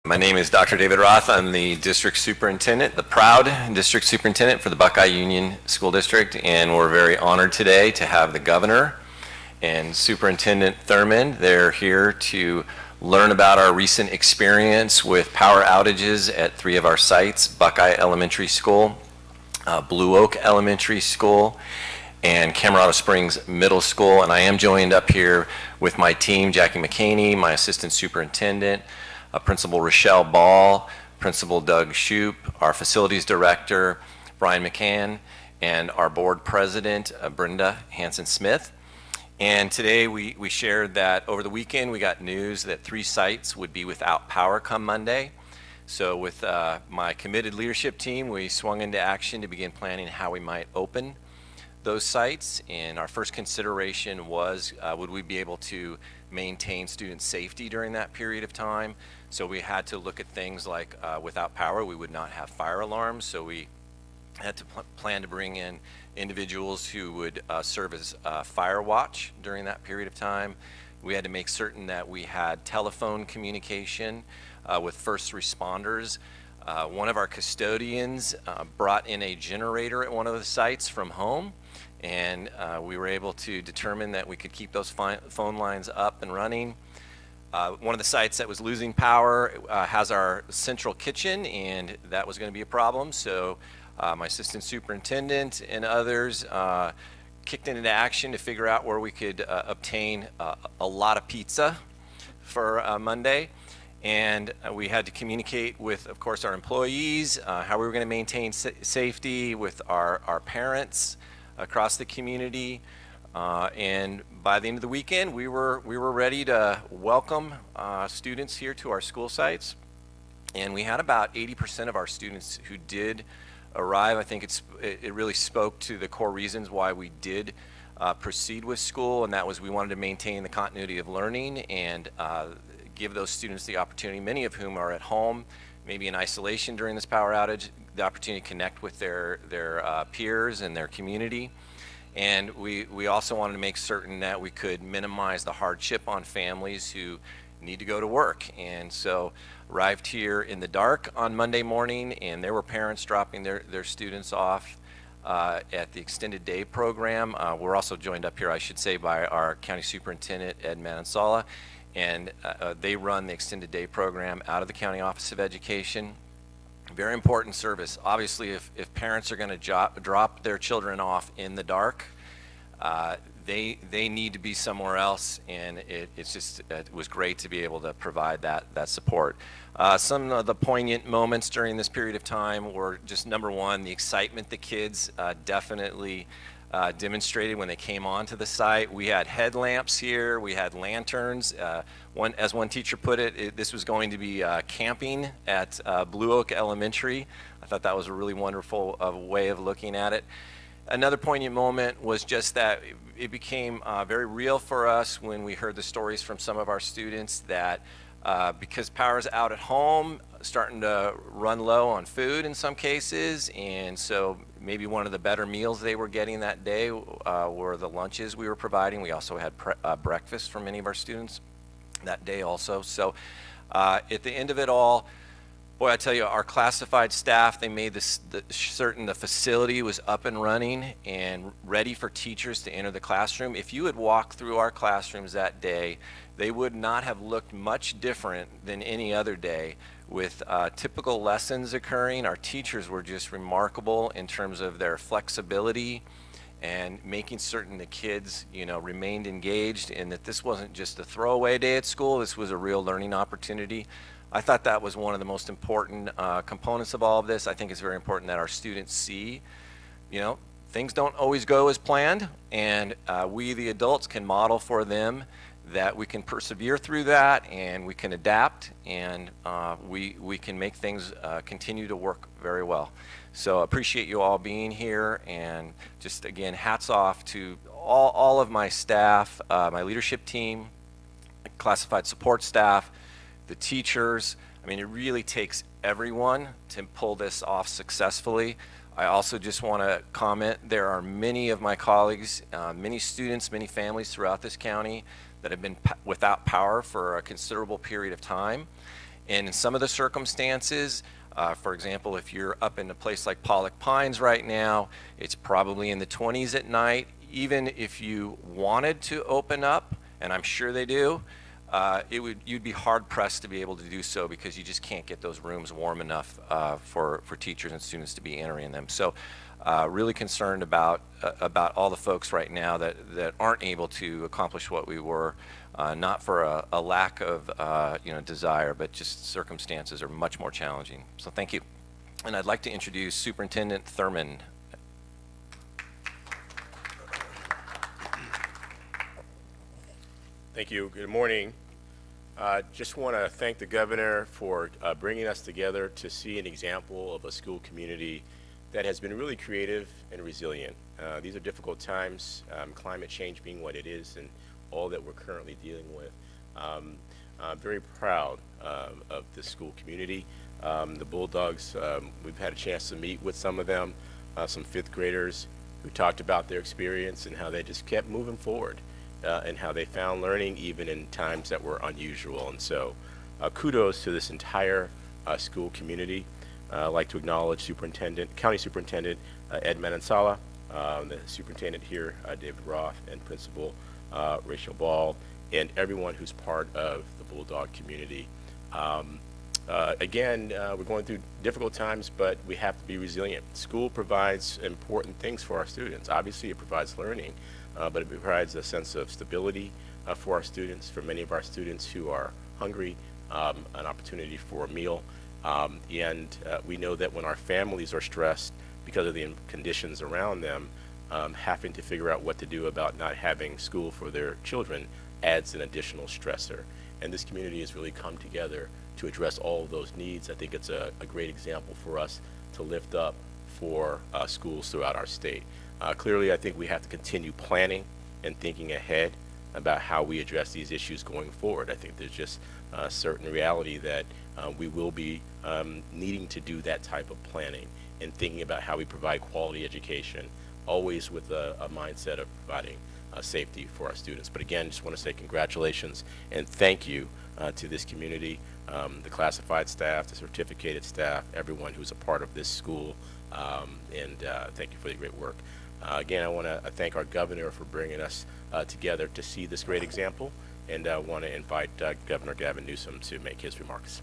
My name is Dr. David Roth. I'm the district superintendent, the proud district superintendent for the Buckeye Union School District, and we're very honored today to have the governor and Superintendent Thurmond. They're here to learn about our recent experience with power outages at 3 of our sites, Buckeye Elementary School, Blue Oak Elementary School, and Camarado Springs Middle School. And I am joined up here with my team, Jackie McCaney, my assistant superintendent, Principal Rochelle Ball, Principal Doug Shoup, our facilities director, Brian McCann, and our board president, Brenda Hanson-Smith. And today we shared that over the weekend we got news that 3 sites would be without power come Monday. So with my committed leadership team, we swung into action to begin planning how we might open those sites. And our first consideration was, would we be able to maintain student safety during that period of time? So we had to look at things like without power, we would not have fire alarms. So we had to plan to bring in individuals who would serve as fire watch during that period of time. We had to make certain that we had telephone communication with first responders. One of our custodians brought in a generator at one of the sites from home, and we were able to determine that we could keep those phone lines up and running. One of the sites that was losing power has our central kitchen, and that was going to be a problem. So my assistant superintendent and others kicked into action to figure out where we could obtain a lot of pizza for Monday. And we had to communicate with, of course, our employees, how we were going to maintain safety with our parents across the community. And by the end of the weekend, we were ready to welcome students here to our school sites. And we had about 80% of our students who did arrive. I think it really spoke to the core reasons why we did proceed with school, and that was we wanted to maintain the continuity of learning and give those students the opportunity, many of whom are at home, maybe in isolation during this power outage, the opportunity to connect with their peers and their community. And we also wanted to make certain that we could minimize the hardship on families who need to go to work. And so arrived here in the dark on Monday morning, and there were parents dropping their students off at the extended day program. We're also joined up here, I should say, by our county superintendent, Ed Manansala, and they run the extended day program out of the County Office of Education. Very important service. Obviously, if parents are going to drop their children off in the dark, they need to be somewhere else, and it was great to be able to provide that support. Some of the poignant moments during this period of time were just, number one, the excitement the kids definitely demonstrated when they came onto the site. We had headlamps here, we had lanterns. As one teacher put it, this was going to be camping at Blue Oak Elementary. I thought that was a really wonderful way of looking at it. Another poignant moment was just that it became very real for us when we heard the stories from some of our students that because power's out at home, starting to run low on food in some cases, and so maybe one of the better meals they were getting that day were the lunches we were providing. We also had breakfast for many of our students that day also. So at the end of it all, boy, I tell you, our classified staff, they made certain the facility was up and running and ready for teachers to enter the classroom. If you had walked through our classrooms that day, they would not have looked much different than any other day with typical lessons occurring. Our teachers were just remarkable in terms of their flexibility and making certain the kids, remained engaged, and that this wasn't just a throwaway day at school. This was a real learning opportunity. I thought that was one of the most important components of all of this. I think it's very important that our students see, things don't always go as planned, and we, the adults, can model for them that we can persevere through that, and we can adapt, and we can make things continue to work very well. So appreciate you all being here, and just again, hats off to all of my staff, my leadership team, classified support staff, the teachers. I mean, it really takes everyone to pull this off successfully. I also just want to comment, there are many of my colleagues, many students, many families throughout this county that have been without power for a considerable period of time. And in some of the circumstances, for example, if you're up in a place like Pollock Pines right now, it's probably in the 20s at night. Even if you wanted to open up, and I'm sure they do, you'd be hard pressed to be able to do so because you just can't get those rooms warm enough for teachers and students to be entering them. So really concerned about all the folks right now that aren't able to accomplish what we were, not for a lack of desire, but just circumstances are much more challenging. So thank you. And I'd like to introduce Superintendent Thurman. Thank you. Good morning. Just want to thank the governor for bringing us together to see an example of a school community that has been really creative and resilient. These are difficult times, climate change being what it is and all that we're currently dealing with. I'm very proud of this school community. The Bulldogs, we've had a chance to meet with some of them, some fifth graders who talked about their experience and how they just kept moving forward. And how they found learning even in times that were unusual. And so kudos to this entire school community. I'd like to acknowledge County Superintendent Ed Manansala, the superintendent here, David Roth, and Principal Rachel Ball, and everyone who's part of the Bulldog community. Again, we're going through difficult times, but we have to be resilient. School provides important things for our students. Obviously, it provides learning, but it provides a sense of stability for our students, for many of our students who are hungry, an opportunity for a meal. And we know that when our families are stressed because of the conditions around them, having to figure out what to do about not having school for their children adds an additional stressor. And this community has really come together to address all of those needs. I think it's a great example for us to lift up for schools throughout our state. Clearly, I think we have to continue planning and thinking ahead about how we address these issues going forward. I think there's just a certain reality that we will be needing to do that type of planning and thinking about how we provide quality education, always with a mindset of providing safety for our students. But again, just want to say congratulations and thank you to this community, the classified staff, the certificated staff, everyone who's a part of this school, and thank you for the great work. Again, I want to thank our governor for bringing us together to see this great example, and I want to invite Governor Gavin Newsom to make his remarks.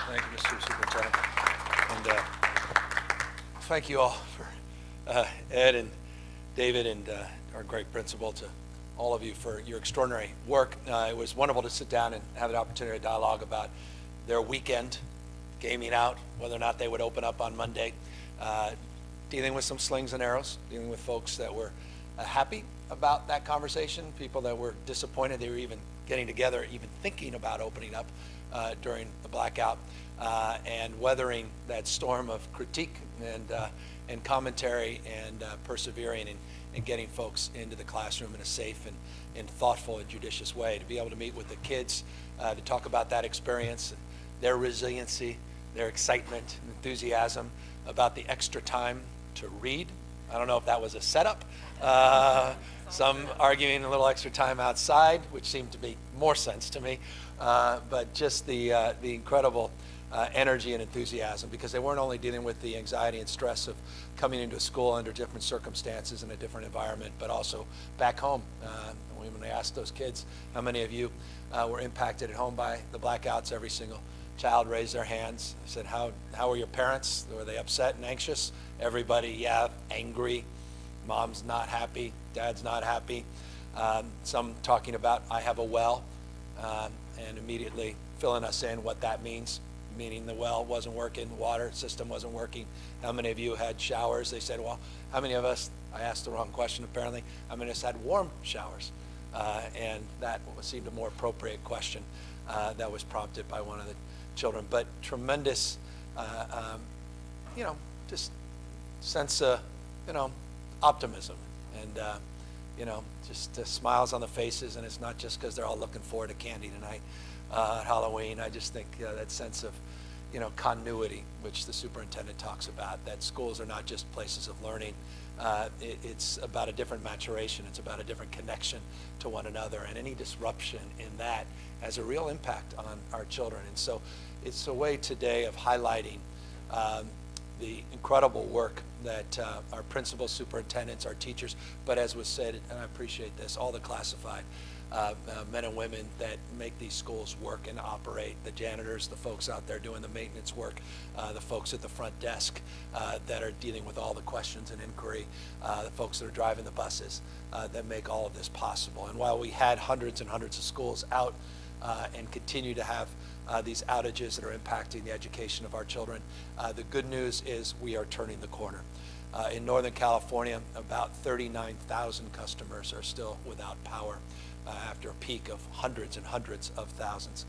Thank you, Mr. Superintendent. And thank you all for Ed and David and our great principal, to all of you for your extraordinary work. It was wonderful to sit down and have the opportunity to dialogue about their weekend, gaming out, whether or not they would open up on Monday, dealing with some slings and arrows, dealing with folks that were happy about that conversation, people that were disappointed they were even getting together, even thinking about opening up during the blackout, and weathering that storm of critique and commentary, and persevering and getting folks into the classroom in a safe and thoughtful and judicious way. To be able to meet with the kids, to talk about that experience, their resiliency, their excitement, enthusiasm about the extra time to read. I don't know if that was a setup. Some arguing a little extra time outside, which seemed to make more sense to me. But just the incredible energy and enthusiasm, because they weren't only dealing with the anxiety and stress of coming into a school under different circumstances in a different environment, but also back home. When I asked those kids, how many of you were impacted at home by the blackouts, every single child raised their hands. I said, how were your parents? Were they upset and anxious? Everybody, yeah, angry. Mom's not happy, dad's not happy. Some talking about, I have a well, and immediately filling us in what that means, meaning the well wasn't working, the water system wasn't working. How many of you had showers? They said, well, how many of us, I asked the wrong question apparently, how many of us had warm showers? And that seemed a more appropriate question that was prompted by one of the children. But tremendous, just sense of, optimism, and just smiles on the faces. And it's not just because they're all looking forward to candy tonight at Halloween. I just think that sense of continuity, which the superintendent talks about, that schools are not just places of learning. It's about a different maturation. It's about a different connection to one another, and any disruption in that has a real impact on our children. And so it's a way today of highlighting the incredible work that our principals, superintendents, our teachers, but as was said, and I appreciate this, all the classified men and women that make these schools work and operate, the janitors, the folks out there doing the maintenance work, the folks at the front desk that are dealing with all the questions and inquiry, the folks that are driving the buses that make all of this possible. And while we had hundreds and hundreds of schools out and continue to have these outages that are impacting the education of our children, the good news is we are turning the corner. In Northern California, about 39,000 customers are still without power after a peak of hundreds and hundreds of thousands.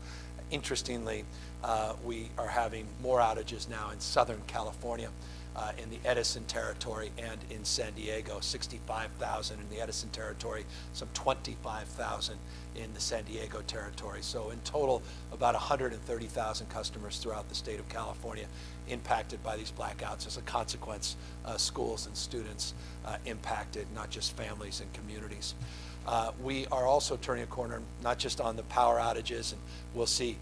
Interestingly, we are having more outages now in Southern California, in the Edison territory and in San Diego, 65,000 in the Edison territory, some 25,000 in the San Diego territory. So in total, about 130,000 customers throughout the state of California impacted by these blackouts. As a consequence, schools and students impacted, not just families and communities. We are also turning a corner, not just on the power outages, and we'll see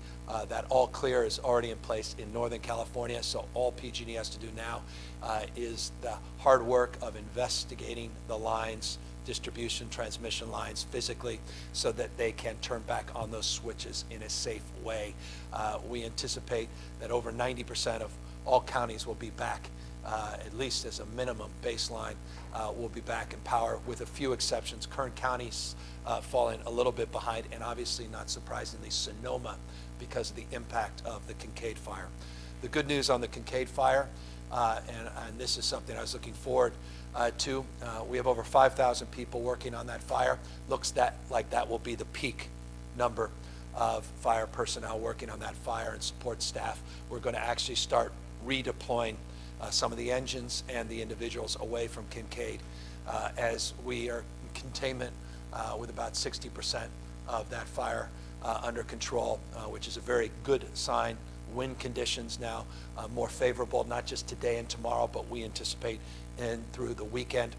that all clear is already in place in Northern California. So all PG&E has to do now is the hard work of investigating the lines, distribution, transmission lines physically, so that they can turn back on those switches in a safe way. We anticipate that over 90% of all counties will be back, at least as a minimum baseline, will be back in power, with a few exceptions. Kern County's falling a little bit behind, and obviously, not surprisingly, Sonoma, because of the impact of the Kincaid fire. The good news on the Kincaid fire, and this is something I was looking forward to, we have over 5,000 people working on that fire. Looks like that will be the peak number of fire personnel working on that fire and support staff. We're going to actually start redeploying some of the engines and the individuals away from Kincaid as we are in containment with about 60% of that fire under control, which is a very good sign. Wind conditions now more favorable, not just today and tomorrow, but we anticipate and through the weekend.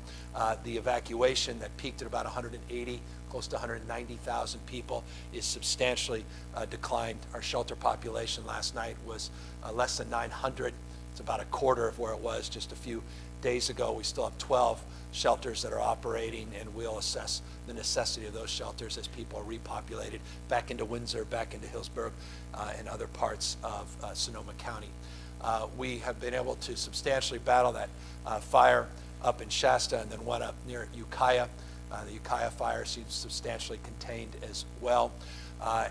The evacuation that peaked at about 180, close to 190,000 people, is substantially declined. Our shelter population last night was less than 900. It's about a quarter of where it was just a few days ago. We still have 12 shelters that are operating, and we'll assess the necessity of those shelters as people are repopulated back into Windsor, back into Hillsborough, and other parts of Sonoma County. We have been able to substantially battle that fire up in Shasta, and then one up near Ukiah. The Ukiah fire seems substantially contained as well.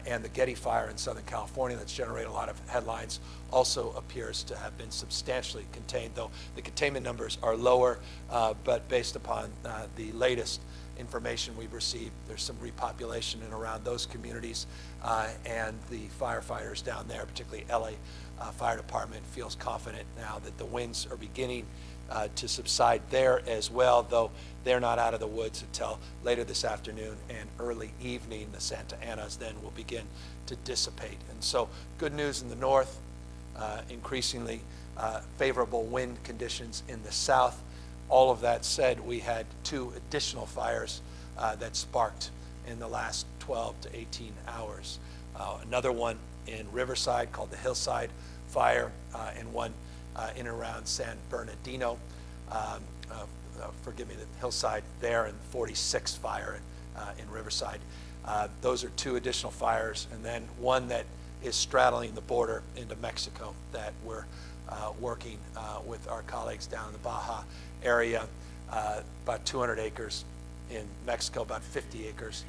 And the Getty fire in Southern California, that's generated a lot of headlines, also appears to have been substantially contained, though the containment numbers are lower, but based upon the latest information we've received, there's some repopulation in around those communities, and the firefighters down there, particularly LA Fire Department, feels confident now that the winds are beginning to subside there as well, though they're not out of the woods until later this afternoon and early evening. The Santa Anas then will begin to dissipate. And so good news in the north, increasingly favorable wind conditions in the south. All of that said, we had 2 additional fires that sparked in the last 12 to 18 hours. Another one in Riverside called the Hillside Fire, and one in and around San Bernardino. Forgive me, the Hillside there, and 46 fire in Riverside. Those are 2 additional fires, and then one that is straddling the border into Mexico that we're working with our colleagues down in the Baja area, about 200 acres in Mexico, about 50 acres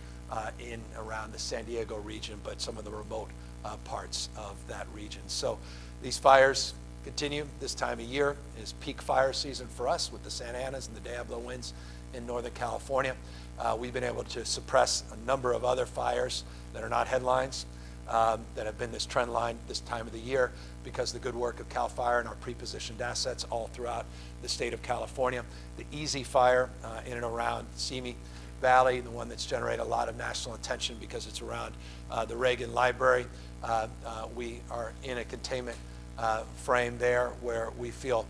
in around the San Diego region, but some of the remote parts of that region. So these fires continue. This time of year is peak fire season for us with the Santa Anas and the Diablo winds in Northern California. We've been able to suppress a number of other fires that are not headlines, that have been this trend line this time of the year because of the good work of CAL FIRE and our pre-positioned assets all throughout the state of California. The Easy Fire in and around Simi Valley, the one that's generated a lot of national attention because it's around the Reagan Library. We are in a containment frame there where we feel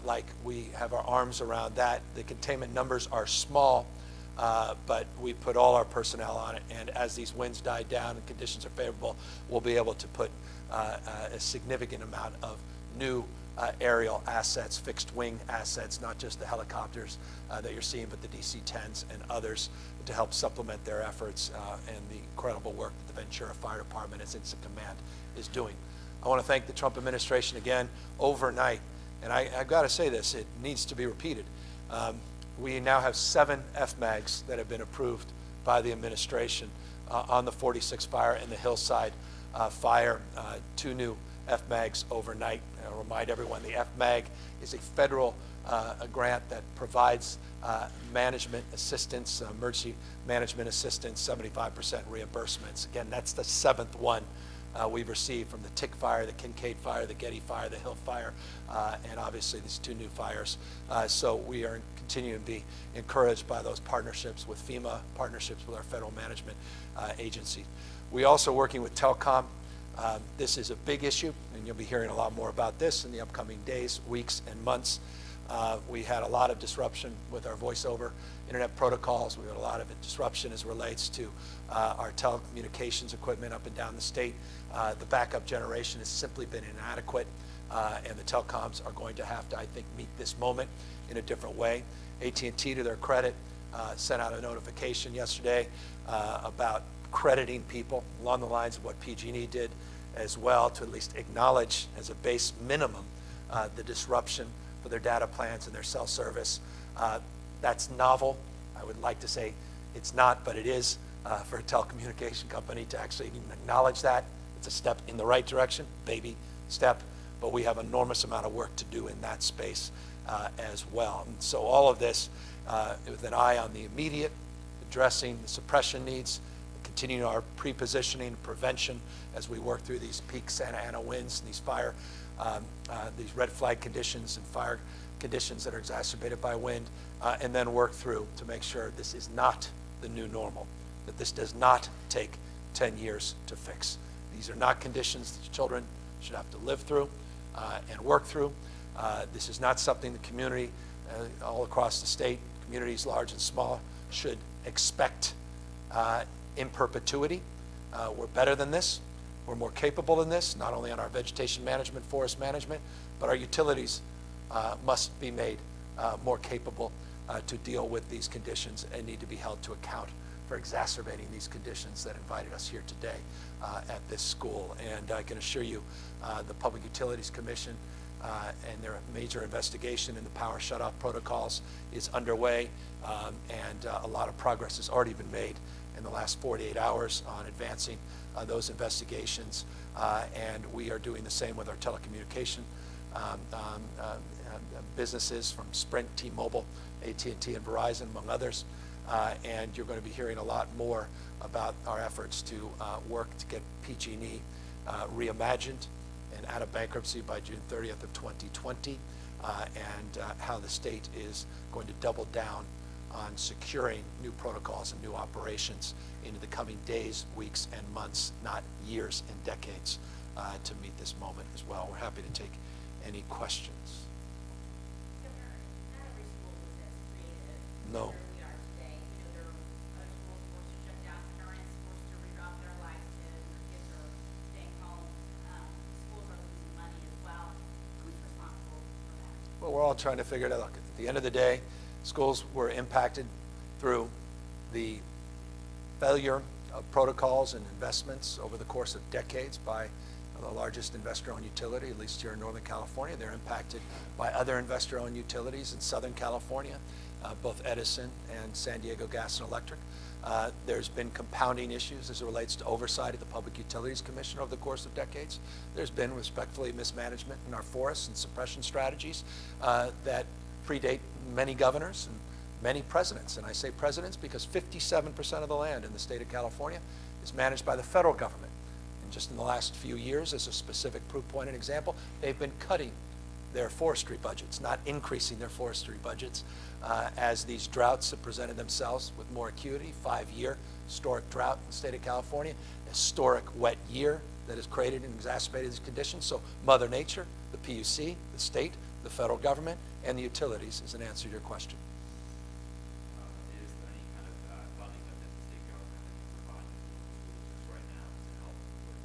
like we have our arms around that. The containment numbers are small, but we put all our personnel on it, and as these winds die down and conditions are favorable, we'll be able to put a significant amount of new aerial assets, fixed wing assets, not just the helicopters that you're seeing, but the DC-10s and others to help supplement their efforts and the incredible work that the Ventura Fire Department as Incident Command is doing. I want to thank the Trump administration again overnight, and I've got to say this, it needs to be repeated. We now have 7 FMAGs that have been approved by the administration on the 46 fire and the Hillside fire, 2 new FMAGs overnight. I'll remind everyone the FMAG is a federal grant that provides management assistance, emergency management assistance, 75% reimbursements. Again, that's the 7th one we've received from the Tick Fire, the Kincaid Fire, the Getty Fire, the Hill Fire, and obviously these 2 new fires. So we are continuing to be encouraged by those partnerships with FEMA, partnerships with our federal management agency. We also working with Telecom. This is a big issue, and you'll be hearing a lot more about this in the upcoming days, weeks, and months. We had a lot of disruption with our voice over internet protocols. We had a lot of disruption as it relates to our telecommunications equipment up and down the state. The backup generation has simply been inadequate, and the telecoms are going to have to, I think, meet this moment in a different way. AT&T, to their credit, sent out a notification yesterday about crediting people along the lines of what PG&E did as well, to at least acknowledge as a base minimum the disruption for their data plans and their cell service. That's novel. I would like to say it's not, but it is for a telecommunication company to actually even acknowledge that. It's a step in the right direction, baby step, but we have an enormous amount of work to do in that space as well. And so all of this with an eye on the immediate, addressing the suppression needs, continuing our pre-positioning and prevention as we work through these peak Santa Ana winds and these fire, these red flag conditions and fire conditions that are exacerbated by wind, and then work through to make sure this is not the new normal, that this does not take 10 years to fix. These are not conditions that children should have to live through and work through. This is not something the community all across the state, communities large and small, should expect in perpetuity. We're better than this. We're more capable than this, not only on our vegetation management, forest management, but our utilities must be made more capable to deal with these conditions and need to be held to account for exacerbating these conditions that invited us here today at this school. And I can assure you the Public Utilities Commission and their major investigation in the power shutoff protocols is underway, and a lot of progress has already been made in the last 48 hours on advancing those investigations, and we are doing the same with our telecommunication businesses from Sprint, T-Mobile, AT&T, and Verizon, among others. And you're going to be hearing a lot more about our efforts to work to get PG&E reimagined and out of bankruptcy by June 30th of 2020, and how the state is going to double down on securing new protocols and new operations into the coming days, weeks, and months, not years and decades, to meet this moment as well. We're happy to take any questions. Not every school is as creative No. as we are today. You know, there are other schools forced to shut down, parents forced to reroute their lives to their kids are staying home. Schools are losing money as well. Who's responsible for that? Well, we're all trying to figure it out. Look, at the end of the day, schools were impacted through the failure of protocols and investments over the course of decades by the largest investor-owned utility, at least here in Northern California. They're impacted by other investor-owned utilities in Southern California, both Edison and San Diego Gas and Electric. There's been compounding issues as it relates to oversight of the Public Utilities Commission over the course of decades. There's been, respectfully, mismanagement in our forests and suppression strategies that predate many governors and many presidents. And I say presidents because 57% of the land in the state of California is managed by the federal government. And just in the last few years, as a specific proof point and example, they've been cutting their forestry budgets, not increasing their forestry budgets, as these droughts have presented themselves with more acuity. 5-year historic drought in the state of California, historic wet year that has created and exacerbated these conditions. So Mother Nature, the PUC, the state, the federal government, and the utilities is an answer to your question. Is there any kind of funding that the state government is providing schools right now to help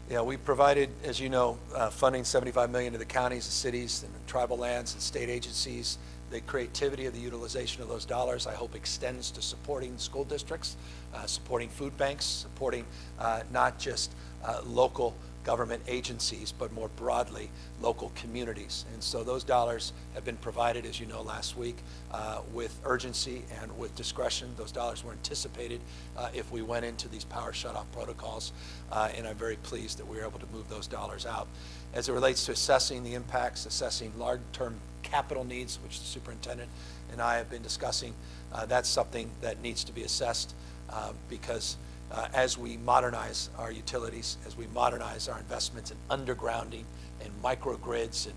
with? Yeah, we provided, as you know, funding $75 million to the counties, the cities, and tribal lands and state agencies. The creativity of the utilization of those dollars, I hope, extends to supporting school districts, supporting food banks, supporting not just local government agencies, but more broadly, local communities. And so those dollars have been provided, as you know, last week with urgency and with discretion. Those dollars were anticipated if we went into these power shutoff protocols, and I'm very pleased that we were able to move those dollars out. As it relates to assessing the impacts, assessing long-term capital needs, which the superintendent and I have been discussing, that's something that needs to be assessed because as we modernize our utilities, as we modernize our investments in undergrounding and microgrids and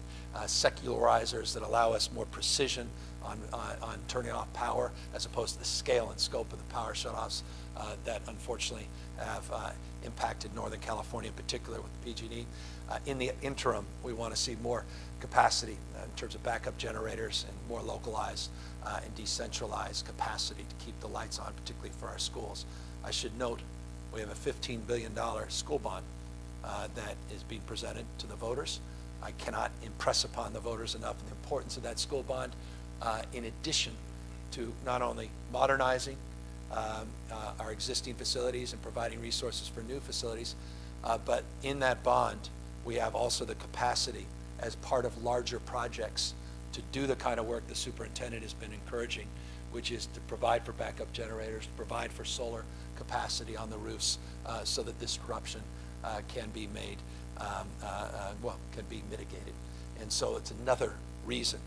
secularizers that allow us more precision on turning off power as opposed to the scale and scope of the power shutoffs that unfortunately have impacted Northern California in particular with PG&E. In the interim, we want to see more capacity in terms of backup generators and more localized and decentralized capacity to keep the lights on, particularly for our schools. I should note we have a $15 billion school bond that is being presented to the voters. I cannot impress upon the voters enough the importance of that school bond in addition to not only modernizing our existing facilities and providing resources for new facilities, but in that bond we have also the capacity as part of larger projects to do the kind of work the superintendent has been encouraging, which is to provide for backup generators, to provide for solar capacity on the roofs so that this disruption can be made, can be mitigated. And so it's another reason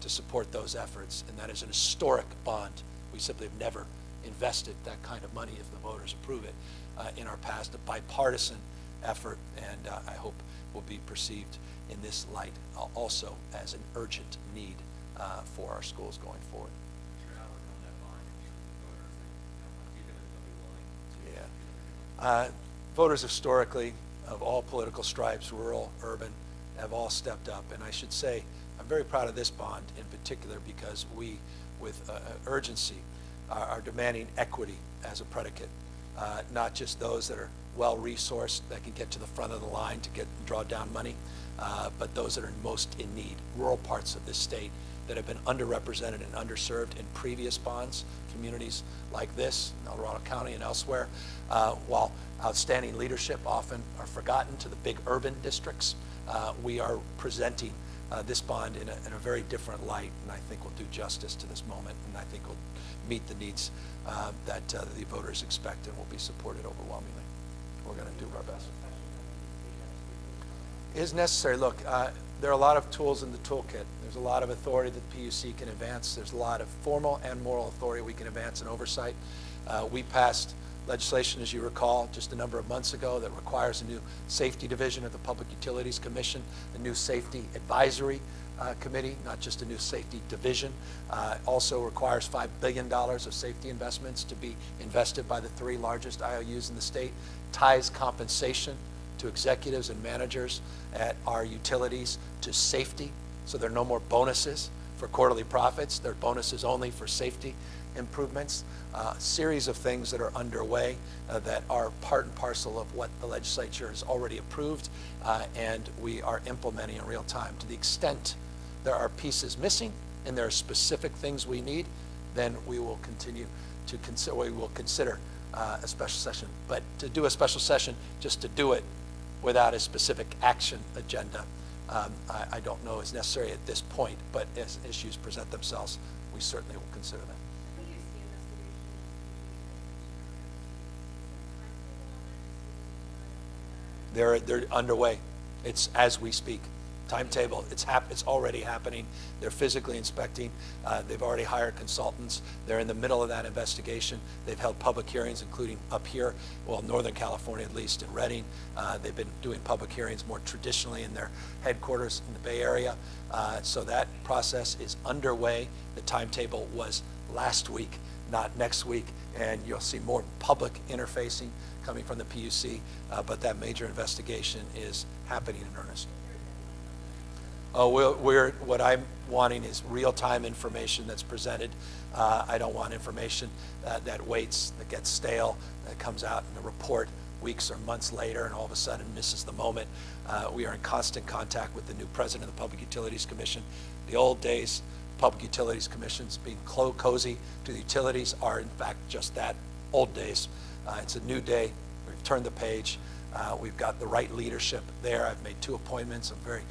to support those efforts, and that is an historic bond. We simply have never invested that kind of money, if the voters approve it, in our past, a bipartisan effort, and I hope will be perceived in this light also as an urgent need for our schools going forward. Yeah. Voters historically, of all political stripes, rural, urban, have all stepped up. And I should say, I'm very proud of this bond in particular because we, with urgency, are demanding equity as a predicate. Not just those that are well-resourced, that can get to the front of the line to draw down money, but those that are most in need, rural parts of this state that have been underrepresented and underserved in previous bonds, communities like this, in El Dorado County and elsewhere, while outstanding leadership often are forgotten to the big urban districts. We are presenting this bond in a very different light, and I think will do justice to this moment, and I think will meet the needs that the voters expect and will be supported overwhelmingly. We're going to do our best. It is necessary. Look, there are a lot of tools in the toolkit. There's a lot of authority that the PUC can advance. There's a lot of formal and moral authority we can advance in oversight. We passed legislation, as you recall, just a number of months ago that requires a new safety division of the Public Utilities Commission, a new safety advisory committee, not just a new safety division. Also requires $5 billion of safety investments to be invested by the 3 largest IOUs in the state, ties compensation to executives and managers at our utilities to safety, so there are no more bonuses for quarterly profits. There are bonuses only for safety improvements. A series of things that are underway that are part and parcel of what the legislature has already approved, and we are implementing in real time. To the extent there are pieces missing and there are specific things we need, then we will continue to consider, a special session. But to do a special session just to do it without a specific action agenda, I don't know is necessary at this point, but as issues present themselves, we certainly will consider them. They're underway. It's as we speak. Timetable, it's already happening. They're physically inspecting. They've already hired consultants. They're in the middle of that investigation. They've held public hearings, including up here, well, Northern California at least, in Redding. They've been doing public hearings more traditionally in their headquarters in the Bay Area. So that process is underway. The timetable was last week, not next week, and you'll see more public interfacing coming from the PUC, but that major investigation is happening in earnest. Oh, what I'm wanting is real-time information that's presented. I don't want information that waits, that gets stale, that comes out in a report weeks or months later and all of a sudden misses the moment. We are in constant contact with the new president of the Public Utilities Commission. The old days, Public Utilities Commissions being cozy to the utilities are in fact just that, old days. It's a new day. We've turned the page. We've got the right leadership there. I've made 2 appointments. I'm very,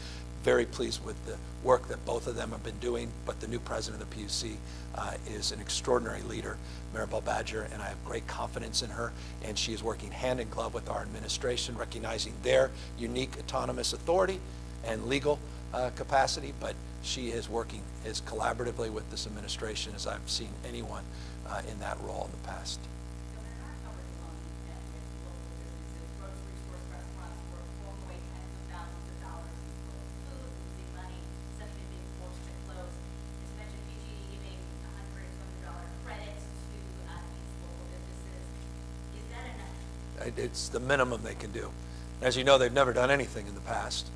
very pleased with the work that both of them have been doing, but the new president of the PUC is an extraordinary leader, Maribel Badger, and I have great confidence in her, and she is working hand in glove with our administration, recognizing their unique autonomous authority and legal capacity, but she is working as collaboratively with this administration as I've seen anyone in that role in the past. It's the minimum they can do. As you know, they've never done anything in the past.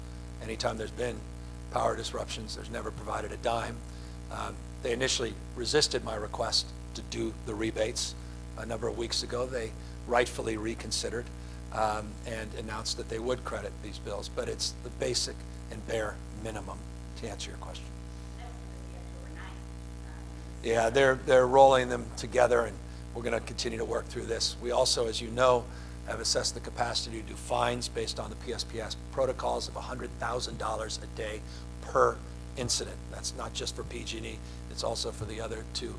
Anytime there's been power disruptions, there's never provided a dime. They initially resisted my request to do the rebates. A number of weeks ago, they rightfully reconsidered and announced that they would credit these bills, but it's the basic and bare minimum to answer your question. Yeah, they're rolling them together, and we're going to continue to work through this. We also, as you know, have assessed the capacity to do fines based on the PSPS protocols of $100,000 a day per incident. That's not just for PG&E, it's also for the other 2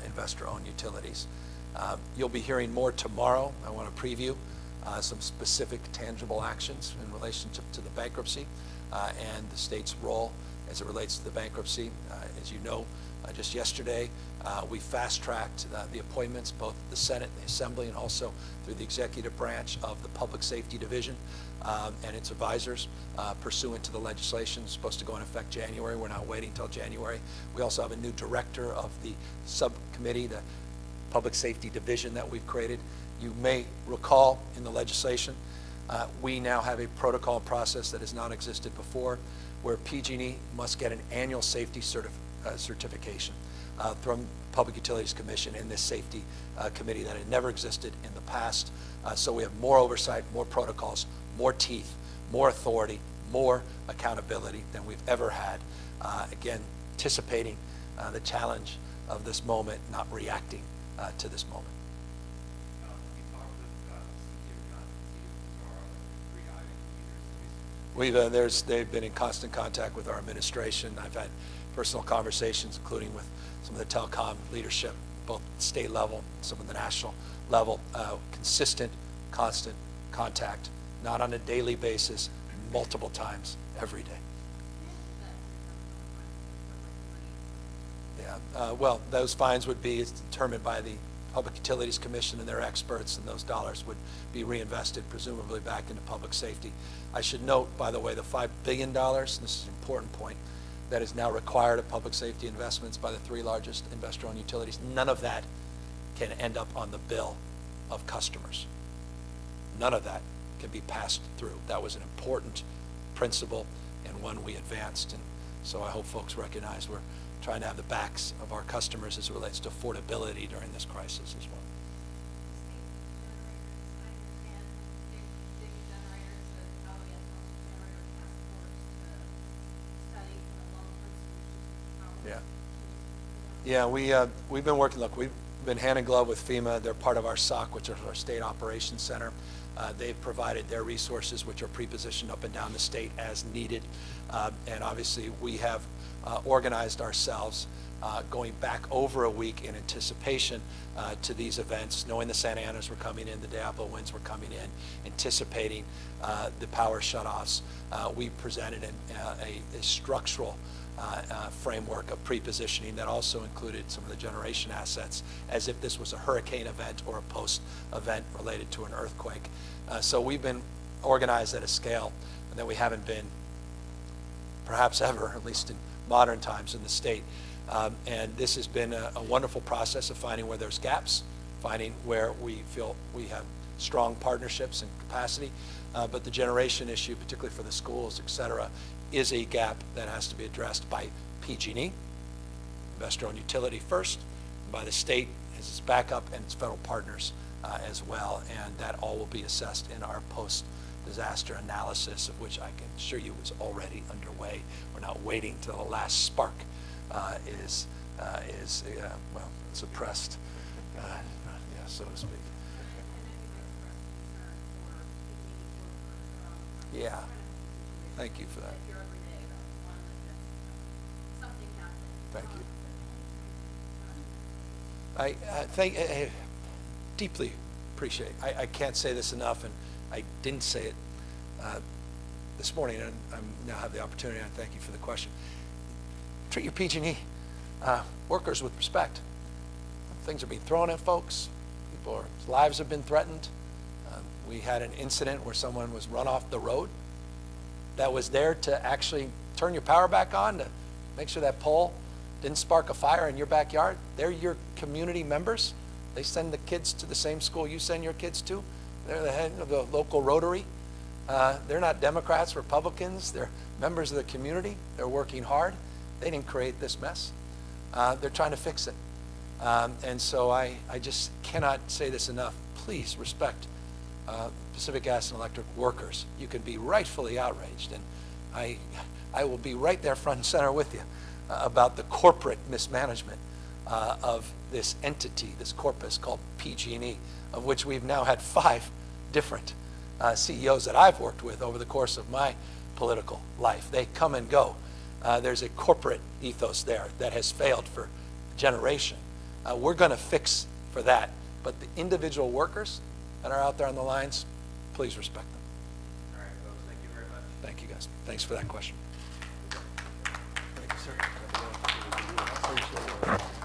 investor-owned utilities. You'll be hearing more tomorrow. I want to preview some specific tangible actions in relationship to the bankruptcy and the state's role as it relates to the bankruptcy. As you know, just yesterday, we fast-tracked the appointments, both the Senate and the Assembly, and also through the executive branch of the Public Safety Division and its advisors pursuant to the legislation. It's supposed to go in effect January. We're not waiting until January. We also have a new director of the subcommittee, the Public Safety Division that we've created. You may recall in the legislation, we now have a protocol process that has not existed before, where PG&E must get an annual safety certification from Public Utilities Commission and this safety committee that had never existed in the past. So we have more oversight, more protocols, more teeth, more authority, more accountability than we've ever had. Again, anticipating the challenge of this moment, not reacting to this moment. They've been in constant contact with our administration. I've had personal conversations, including with some of the Telecom leadership, both state level, some of the national level, consistent, constant contact, not on a daily basis, multiple times every day. Yeah, well, those fines would be determined by the Public Utilities Commission and their experts, and those dollars would be reinvested, presumably back into public safety. I should note, by the way, the $5 billion, and this is an important point, that is now required of public safety investments by the 3 largest investor-owned utilities. None of that can end up on the bill of customers. None of that can be passed through. That was an important principle and one we advanced, and so I hope folks recognize we're trying to have the backs of our customers as it relates to affordability during this crisis as well. Yeah, we've been working, look, we've been hand in glove with FEMA. They're part of our SOC, which is our State Operations Center. They've provided their resources, which are pre-positioned up and down the state as needed. And obviously, we have organized ourselves going back over a week in anticipation to these events, knowing the Santa Anas were coming in, the Diablo winds were coming in, anticipating the power shutoffs. We presented a structural framework of pre-positioning that also included some of the generation assets as if this was a hurricane event or a post-event related to an earthquake. So we've been organized at a scale that we haven't been perhaps ever, at least in modern times in the state. And this has been a wonderful process of finding where there's gaps, finding where we feel we have strong partnerships and capacity. But the generation issue, particularly for the schools, et cetera, is a gap that has to be addressed by PG&E, investor-owned utility first, by the state as its backup, and its federal partners as well. And that all will be assessed in our post-disaster analysis, of which I can assure you is already underway. We're not waiting till the last spark is well, suppressed, yeah, so to speak. Yeah, thank you for that. Thank you. I deeply appreciate. I can't say this enough, and I didn't say it this morning, and I now have the opportunity. And I thank you for the question. Treat your PG&E workers with respect. Things are being thrown at folks. People's lives have been threatened. We had an incident where someone was run off the road that was there to actually turn your power back on, to make sure that pole didn't spark a fire in your backyard. They're your community members. They send the kids to the same school you send your kids to. They're the head of the local Rotary. They're not Democrats, Republicans. They're members of the community. They're working hard. They didn't create this mess. They're trying to fix it. And so I just cannot say this enough. Please respect Pacific Gas and Electric workers. You can be rightfully outraged, and I will be right there front and center with you about the corporate mismanagement of this entity, this corpus called PG&E, of which we've now had 5 different CEOs that I've worked with over the course of my political life. They come and go. There's a corporate ethos there that has failed for a generation. We're going to fix for that, but the individual workers that are out there on the lines, please respect them. All right, folks, thank you very much. Thank you, guys. Thanks for that question. Thank you, sir. Appreciate it.